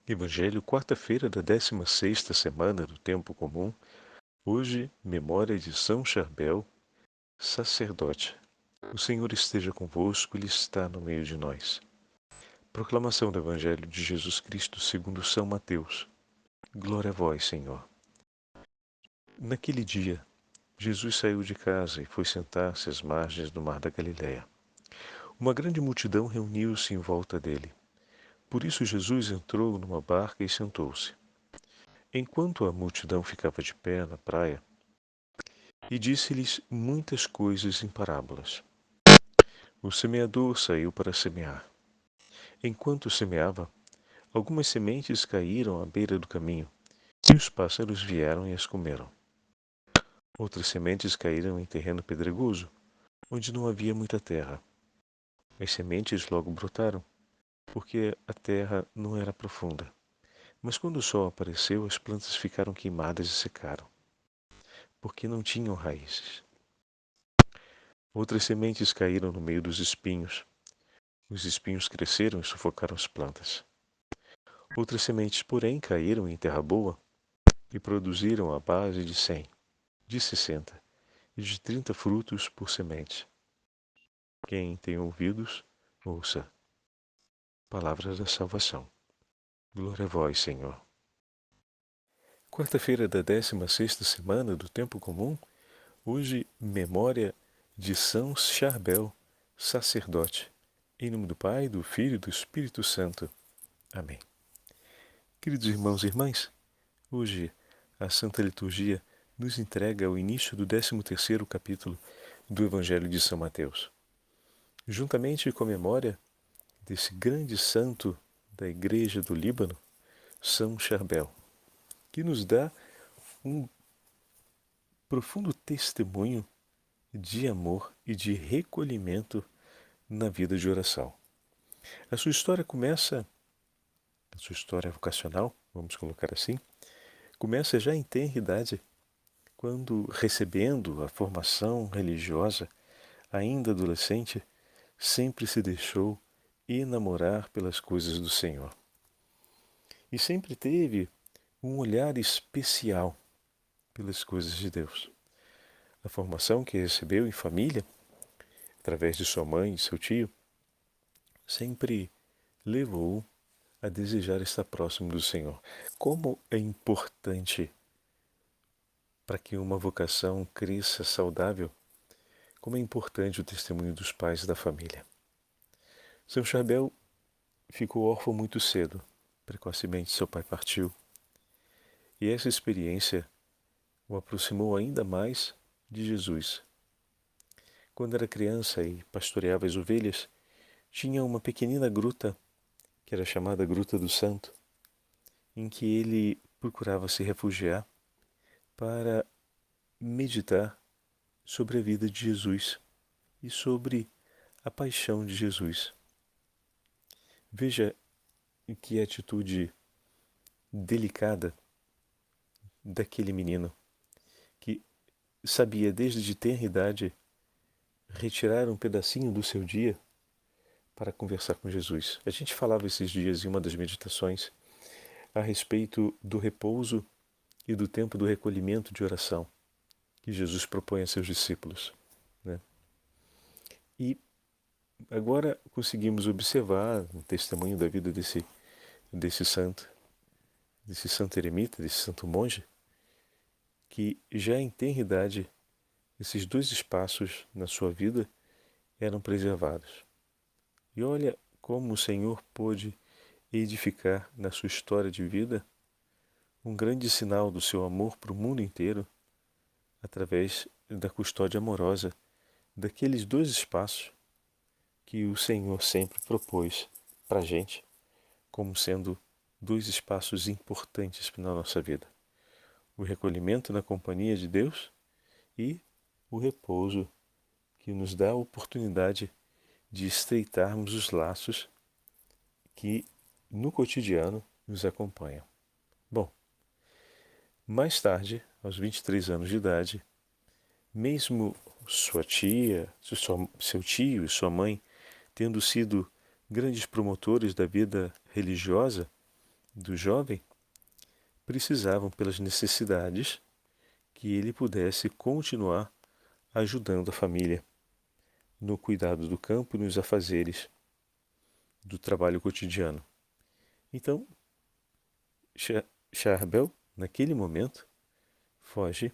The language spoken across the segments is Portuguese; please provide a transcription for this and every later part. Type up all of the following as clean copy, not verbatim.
Evangelho, quarta-feira da 16ª semana do Tempo Comum. Hoje, memória de São Charbel, sacerdote. O Senhor esteja convosco, Ele está no meio de nós. Proclamação do Evangelho de Jesus Cristo segundo São Mateus. Glória a vós, Senhor. Naquele dia, Jesus saiu de casa e foi sentar-se às margens do mar da Galileia. Uma grande multidão reuniu-se em volta dele. Por isso Jesus entrou numa barca e sentou-se. Enquanto a multidão ficava de pé na praia, e disse-lhes muitas coisas em parábolas. O semeador saiu para semear. Enquanto semeava, algumas sementes caíram à beira do caminho, e os pássaros vieram e as comeram. Outras sementes caíram em terreno pedregoso, onde não havia muita terra. As sementes logo brotaram, porque a terra não era profunda. Mas quando o sol apareceu, as plantas ficaram queimadas e secaram, porque não tinham raízes. Outras sementes caíram no meio dos espinhos. Os espinhos cresceram e sufocaram as plantas. Outras sementes, porém, caíram em terra boa e produziram a base de 100, de 60 e de 30 frutos por semente. Quem tem ouvidos, ouça. Palavra da salvação. Glória a vós, Senhor. Quarta-feira da 16ª semana do Tempo Comum. Hoje, memória de São Charbel, sacerdote. Em nome do Pai, do Filho e do Espírito Santo. Amém. Queridos irmãos e irmãs, hoje a Santa Liturgia nos entrega o início do 13º capítulo do Evangelho de São Mateus. Juntamente com a memória desse grande santo da Igreja do Líbano, São Charbel, que nos dá um profundo testemunho de amor e de recolhimento na vida de oração. A sua história vocacional, vamos colocar assim, começa já em tenra idade, quando, recebendo a formação religiosa, ainda adolescente, sempre se deixou enamorar pelas coisas do Senhor. E sempre teve um olhar especial pelas coisas de Deus. A formação que recebeu em família, através de sua mãe e seu tio, sempre levou a desejar estar próximo do Senhor. Como é importante para que uma vocação cresça saudável, como é importante o testemunho dos pais da família. São Charbel ficou órfão muito cedo. Precocemente seu pai partiu. E essa experiência o aproximou ainda mais de Jesus. Quando era criança e pastoreava as ovelhas, tinha uma pequenina gruta, que era chamada Gruta do Santo, em que ele procurava se refugiar para meditar sobre a vida de Jesus e sobre a paixão de Jesus. Veja que atitude delicada daquele menino que sabia desde de tenra idade retirar um pedacinho do seu dia para conversar com Jesus. A gente falava esses dias em uma das meditações a respeito do repouso e do tempo do recolhimento de oração que Jesus propõe a seus discípulos, né? E agora conseguimos observar um testemunho da vida desse santo eremita, desse santo monge, que já em tenra idade, esses dois espaços na sua vida eram preservados. E olha como o Senhor pôde edificar na sua história de vida um grande sinal do seu amor para o mundo inteiro, através da custódia amorosa daqueles dois espaços que o Senhor sempre propôs para a gente, como sendo dois espaços importantes na nossa vida. O recolhimento na companhia de Deus e o repouso que nos dá a oportunidade de estreitarmos os laços que no cotidiano nos acompanham. Bom, mais tarde, aos 23 anos de idade, mesmo sua tia, seu tio e sua mãe tendo sido grandes promotores da vida religiosa do jovem precisavam, pelas necessidades, que ele pudesse continuar ajudando a família no cuidado do campo e nos afazeres do trabalho cotidiano. Então, Charbel, naquele momento, foge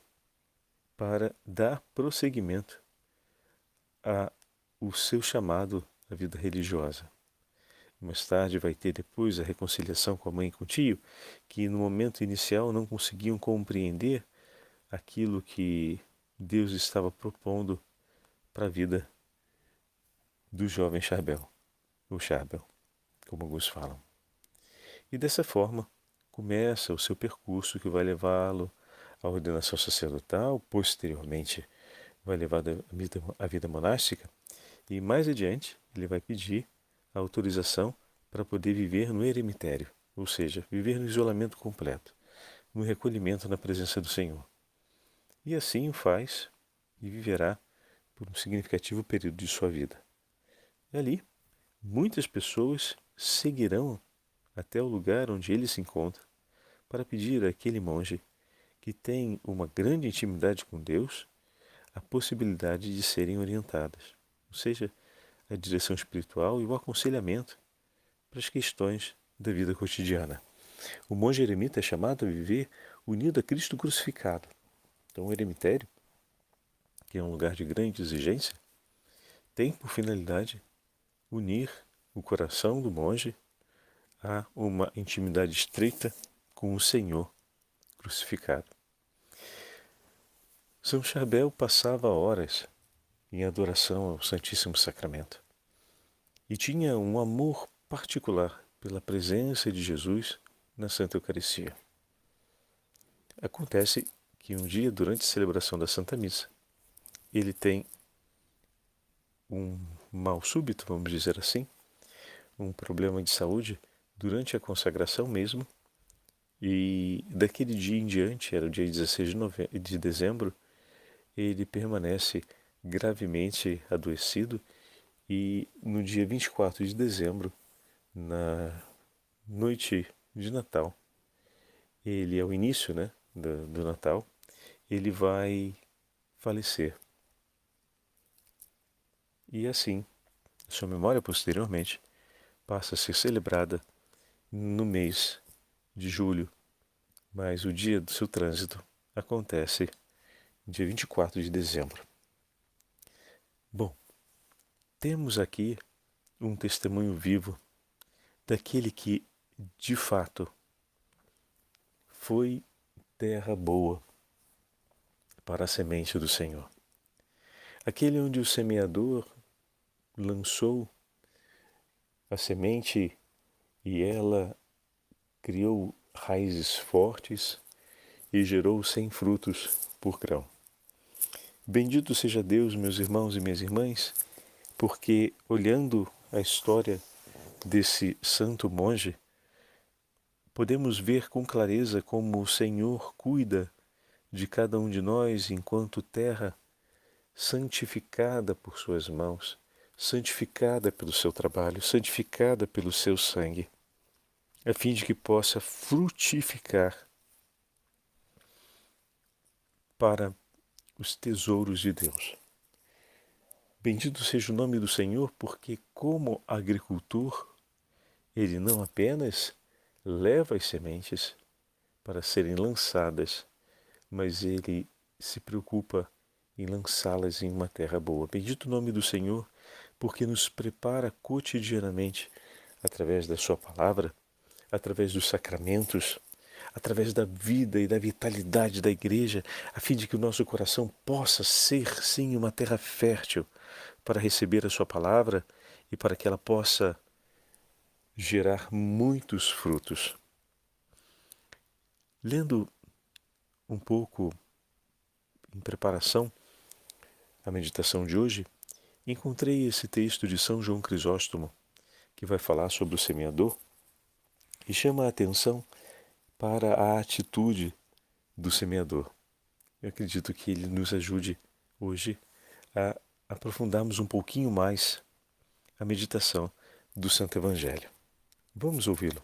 para dar prosseguimento ao seu chamado à vida religiosa. Mais tarde vai ter depois a reconciliação com a mãe e com o tio, que no momento inicial não conseguiam compreender aquilo que Deus estava propondo para a vida do jovem Charbel, ou Charbel, como alguns falam. E dessa forma começa o seu percurso que vai levá-lo à ordenação sacerdotal, posteriormente vai levar a vida monástica, e mais adiante ele vai pedir a autorização para poder viver no eremitério, ou seja, viver no isolamento completo, no recolhimento na presença do Senhor. E assim o faz e viverá por um significativo período de sua vida. E ali, muitas pessoas seguirão até o lugar onde ele se encontra para pedir àquele monge que tem uma grande intimidade com Deus a possibilidade de serem orientadas, ou seja, a direção espiritual e o aconselhamento para as questões da vida cotidiana. O monge eremita é chamado a viver unido a Cristo crucificado. Então o eremitério, que é um lugar de grande exigência, tem por finalidade unir o coração do monge a uma intimidade estreita com o Senhor crucificado. São Charbel passava horas em adoração ao Santíssimo Sacramento e tinha um amor particular pela presença de Jesus na Santa Eucaristia. Acontece que um dia, durante a celebração da Santa Missa, ele tem um mal súbito, vamos dizer assim, um problema de saúde durante a consagração mesmo, e daquele dia em diante, era o dia 16 de dezembro, ele permanece gravemente adoecido e no dia 24 de dezembro, na noite de Natal, ele é o início do Natal, ele vai falecer. E assim, sua memória posteriormente passa a ser celebrada no mês de julho, mas o dia do seu trânsito acontece dia 24 de dezembro. Bom, temos aqui um testemunho vivo daquele que, de fato, foi terra boa para a semente do Senhor. Aquele onde o semeador lançou a semente e ela criou raízes fortes e gerou 100 frutos por grão. Bendito seja Deus, meus irmãos e minhas irmãs, porque olhando a história desse santo monge, podemos ver com clareza como o Senhor cuida de cada um de nós enquanto terra santificada por suas mãos, santificada pelo seu trabalho, santificada pelo seu sangue, a fim de que possa frutificar para os tesouros de Deus. Bendito seja o nome do Senhor, porque como agricultor, ele não apenas leva as sementes para serem lançadas, mas ele se preocupa em lançá-las em uma terra boa. Bendito o nome do Senhor, porque nos prepara cotidianamente, através da sua palavra, através dos sacramentos, através da vida e da vitalidade da igreja, a fim de que o nosso coração possa ser, sim, uma terra fértil para receber a sua palavra e para que ela possa gerar muitos frutos. Lendo um pouco em preparação à meditação de hoje, encontrei esse texto de São João Crisóstomo, que vai falar sobre o semeador e chama a atenção para a atitude do semeador. Eu acredito que ele nos ajude hoje a aprofundarmos um pouquinho mais a meditação do Santo Evangelho. Vamos ouvi-lo.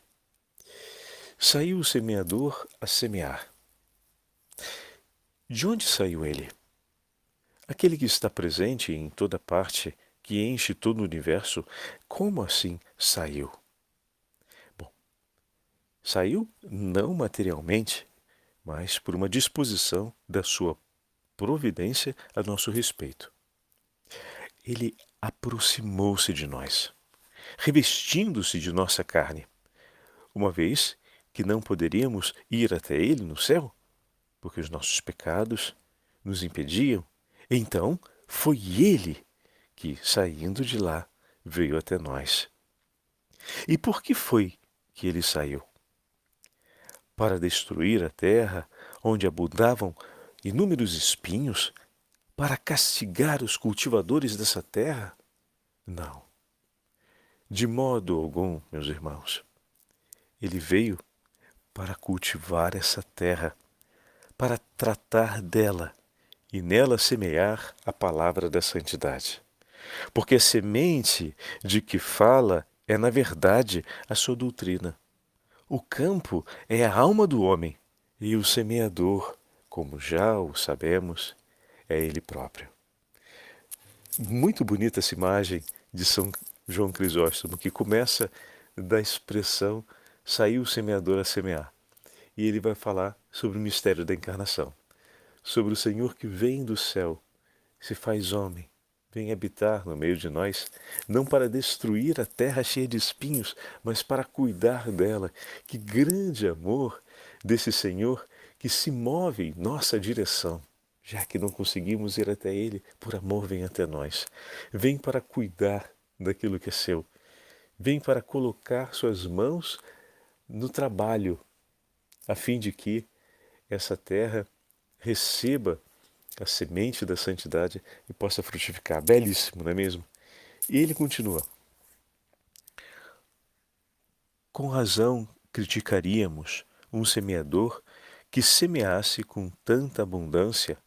Saiu o semeador a semear. De onde saiu ele? Aquele que está presente em toda parte, que enche todo o universo, como assim saiu? Bom, saiu não materialmente, mas por uma disposição da sua providência a nosso respeito. Ele aproximou-se de nós, revestindo-se de nossa carne, uma vez que não poderíamos ir até ele no céu, porque os nossos pecados nos impediam. Então foi ele que, saindo de lá, veio até nós. E por que foi que ele saiu? Para destruir a terra onde abundavam inúmeros espinhos? Para castigar os cultivadores dessa terra? Não, de modo algum, meus irmãos. Ele veio para cultivar essa terra, para tratar dela e nela semear a palavra da santidade. Porque a semente de que fala é, na verdade, a sua doutrina. O campo é a alma do homem e o semeador, como já o sabemos, é ele próprio. Muito bonita essa imagem de São João Crisóstomo, que começa da expressão saiu o semeador a semear. E ele vai falar sobre o mistério da encarnação, sobre o Senhor que vem do céu, se faz homem, vem habitar no meio de nós, não para destruir a terra cheia de espinhos, mas para cuidar dela. Que grande amor desse Senhor que se move em nossa direção. Já que não conseguimos ir até Ele, por amor vem até nós. Vem para cuidar daquilo que é seu. Vem para colocar suas mãos no trabalho, a fim de que essa terra receba a semente da santidade e possa frutificar. Belíssimo, não é mesmo? E ele continua. Com razão criticaríamos um semeador que semeasse com tanta abundância,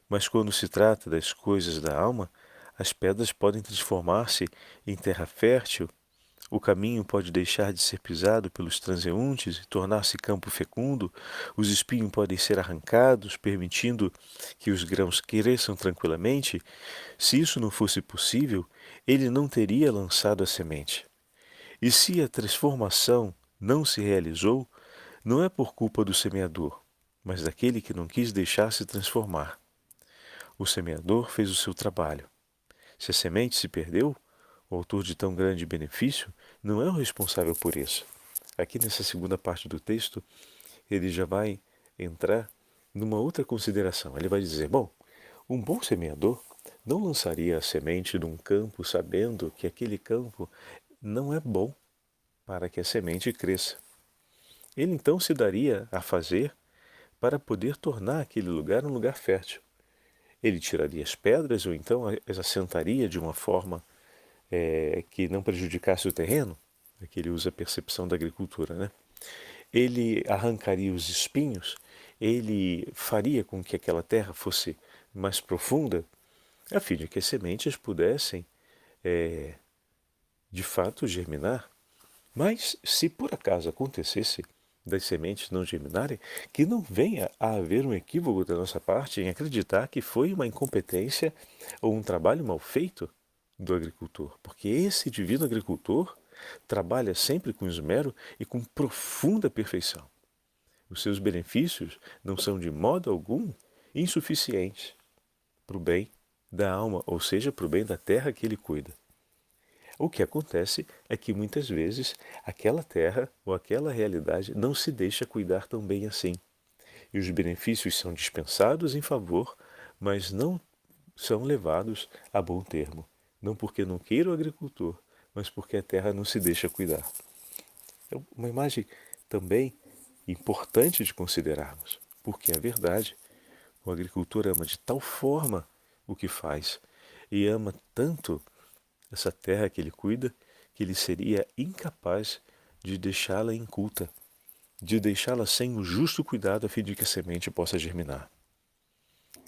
mas quando se trata das coisas da alma, as pedras podem transformar-se em terra fértil, o caminho pode deixar de ser pisado pelos transeuntes e tornar-se campo fecundo, os espinhos podem ser arrancados, permitindo que os grãos cresçam tranquilamente. Se isso não fosse possível, ele não teria lançado a semente. E se a transformação não se realizou, não é por culpa do semeador, mas daquele que não quis deixar se transformar. O semeador fez o seu trabalho. Se a semente se perdeu, o autor de tão grande benefício não é o responsável por isso. Aqui nessa segunda parte do texto, ele já vai entrar numa outra consideração. Ele vai dizer, bom, um bom semeador não lançaria a semente num campo sabendo que aquele campo não é bom para que a semente cresça. Ele então se daria a fazer para poder tornar aquele lugar um lugar fértil. Ele tiraria as pedras ou então as assentaria de uma forma que não prejudicasse o terreno. Aqui ele usa a percepção da agricultura, né? Ele arrancaria os espinhos, ele faria com que aquela terra fosse mais profunda, a fim de que as sementes pudessem, de fato, germinar. Mas, se por acaso acontecesse das sementes não germinarem, que não venha a haver um equívoco da nossa parte em acreditar que foi uma incompetência ou um trabalho mal feito do agricultor, porque esse divino agricultor trabalha sempre com esmero e com profunda perfeição. Os seus benefícios não são de modo algum insuficientes para o bem da alma, ou seja, para o bem da terra que ele cuida. O que acontece é que muitas vezes aquela terra ou aquela realidade não se deixa cuidar tão bem assim. E os benefícios são dispensados em favor, mas não são levados a bom termo. Não porque não queira o agricultor, mas porque a terra não se deixa cuidar. É uma imagem também importante de considerarmos, porque é verdade, o agricultor ama de tal forma o que faz e ama tanto essa terra que ele cuida, que ele seria incapaz de deixá-la inculta, de deixá-la sem o justo cuidado a fim de que a semente possa germinar.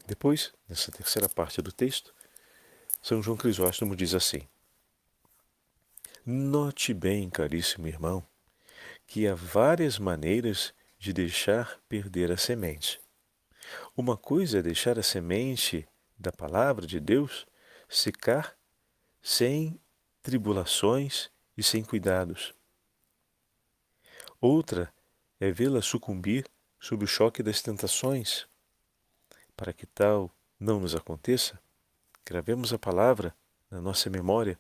Depois, nessa terceira parte do texto, São João Crisóstomo diz assim: Note bem, caríssimo irmão, que há várias maneiras de deixar perder a semente. Uma coisa é deixar a semente da palavra de Deus secar sem tribulações e sem cuidados. Outra é vê-la sucumbir sob o choque das tentações. Para que tal não nos aconteça, gravemos a palavra na nossa memória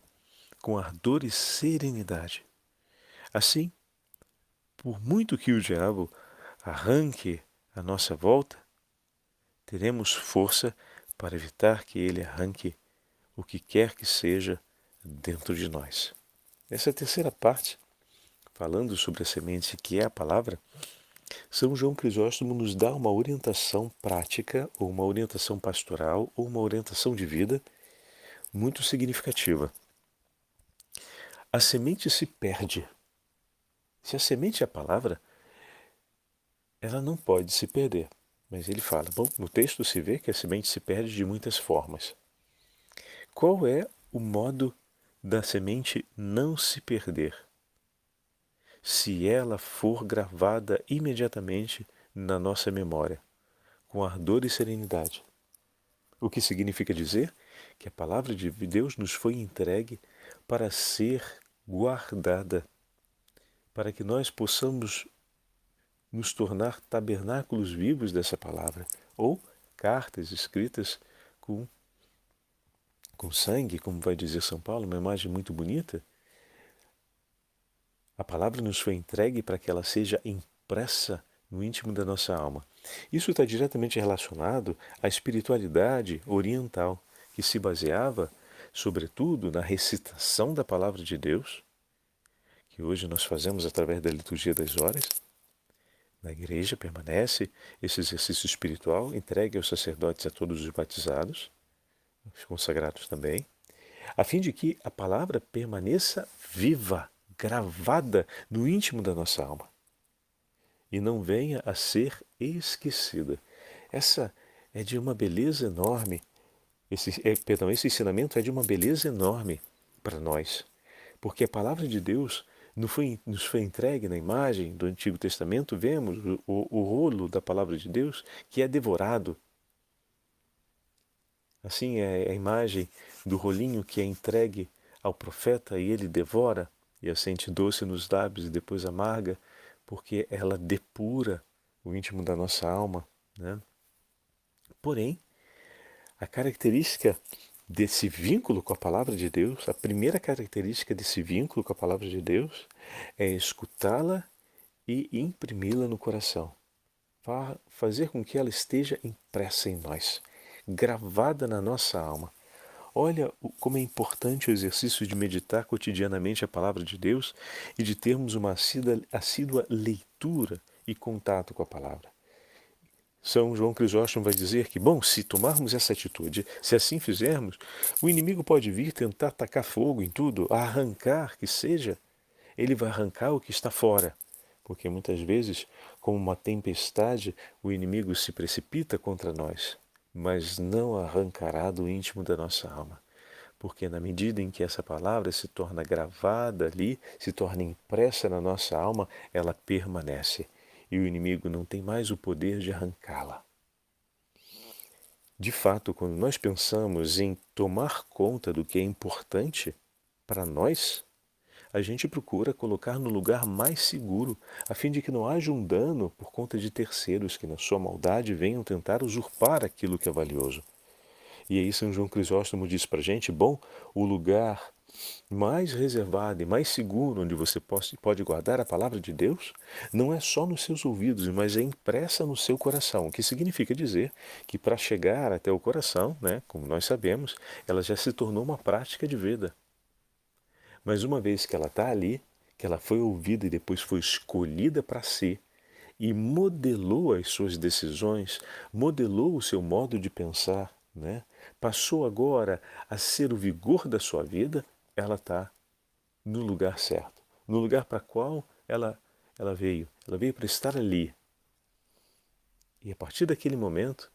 com ardor e serenidade. Assim, por muito que o diabo arranque a nossa volta, teremos força para evitar que ele arranque o que quer que seja dentro de nós. Essa terceira parte, falando sobre a semente que é a palavra, São João Crisóstomo nos dá uma orientação prática, ou uma orientação pastoral, ou uma orientação de vida muito significativa. A semente se perde. Se a semente é a palavra, ela não pode se perder. Mas ele fala, bom, no texto se vê que a semente se perde de muitas formas. Qual é o modo da semente não se perder? Se ela for gravada imediatamente na nossa memória, com ardor e serenidade. O que significa dizer que a palavra de Deus nos foi entregue para ser guardada, para que nós possamos nos tornar tabernáculos vivos dessa palavra, ou cartas escritas com sangue, como vai dizer São Paulo, uma imagem muito bonita. A palavra nos foi entregue para que ela seja impressa no íntimo da nossa alma. Isso está diretamente relacionado à espiritualidade oriental, que se baseava, sobretudo, na recitação da palavra de Deus, que hoje nós fazemos através da liturgia das horas. Na igreja permanece esse exercício espiritual entregue aos sacerdotes, a todos os batizados, os consagrados também, a fim de que a palavra permaneça viva, gravada no íntimo da nossa alma e não venha a ser esquecida. Essa é de uma beleza enorme. Esse ensinamento é de uma beleza enorme para nós, porque a palavra de Deus nos foi entregue na imagem do Antigo Testamento. Vemos o rolo da palavra de Deus que é devorado. Assim é a imagem do rolinho que é entregue ao profeta e ele devora e a sente doce nos lábios e depois amarga, porque ela depura o íntimo da nossa alma, né? Porém, a característica desse vínculo com a palavra de Deus, a primeira característica desse vínculo com a palavra de Deus é escutá-la e imprimi-la no coração. Fazer com que ela esteja impressa em nós, gravada na nossa alma. Olha como é importante o exercício de meditar cotidianamente a palavra de Deus e de termos uma assídua leitura e contato com a palavra. São João Crisóstomo vai dizer que, bom, se tomarmos essa atitude, se assim fizermos, o inimigo pode vir tentar tacar fogo em tudo, arrancar que seja. Ele vai arrancar o que está fora, porque muitas vezes, como uma tempestade, o inimigo se precipita contra nós, mas não arrancará do íntimo da nossa alma. Porque na medida em que essa palavra se torna gravada ali, se torna impressa na nossa alma, ela permanece. E o inimigo não tem mais o poder de arrancá-la. De fato, quando nós pensamos em tomar conta do que é importante para nós, a gente procura colocar no lugar mais seguro, a fim de que não haja um dano por conta de terceiros que, na sua maldade, venham tentar usurpar aquilo que é valioso. E aí São João Crisóstomo diz para a gente, bom, o lugar mais reservado e mais seguro onde você pode guardar a palavra de Deus não é só nos seus ouvidos, mas é impressa no seu coração, o que significa dizer que para chegar até o coração, né, como nós sabemos, ela já se tornou uma prática de vida. Mas uma vez que ela está ali, que ela foi ouvida e depois foi escolhida para si, e modelou as suas decisões, modelou o seu modo de pensar, né? Passou agora a ser o vigor da sua vida, ela está no lugar certo, no lugar para qual ela veio. Ela veio para estar ali. E a partir daquele momento,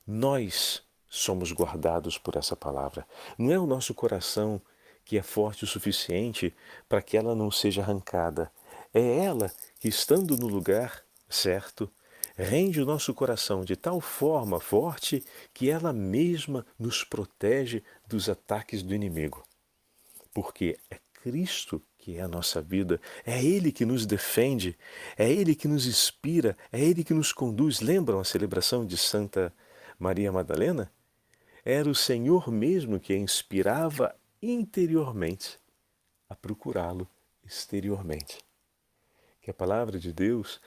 nós somos guardados por essa palavra. Não é o nosso coração que é forte o suficiente para que ela não seja arrancada. É ela que, estando no lugar certo, rende o nosso coração de tal forma forte que ela mesma nos protege dos ataques do inimigo. Porque é Cristo que é a nossa vida, é Ele que nos defende, é Ele que nos inspira, é Ele que nos conduz. Lembram a celebração de Santa Maria Madalena? Era o Senhor mesmo que a inspirava interiormente a procurá-lo exteriormente. Que a palavra de Deus,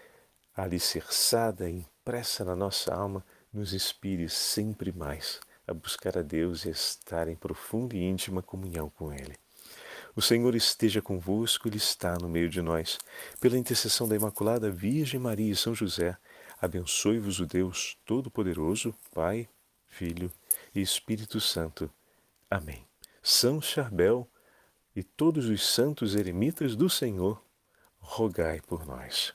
alicerçada e impressa na nossa alma, nos inspire sempre mais a buscar a Deus e a estar em profunda e íntima comunhão com Ele. O Senhor esteja convosco, Ele está no meio de nós. Pela intercessão da Imaculada Virgem Maria e São José, abençoe-vos o Deus Todo-Poderoso, Pai, Filho e Espírito Santo. Amém. São Charbel e todos os santos eremitas do Senhor, rogai por nós.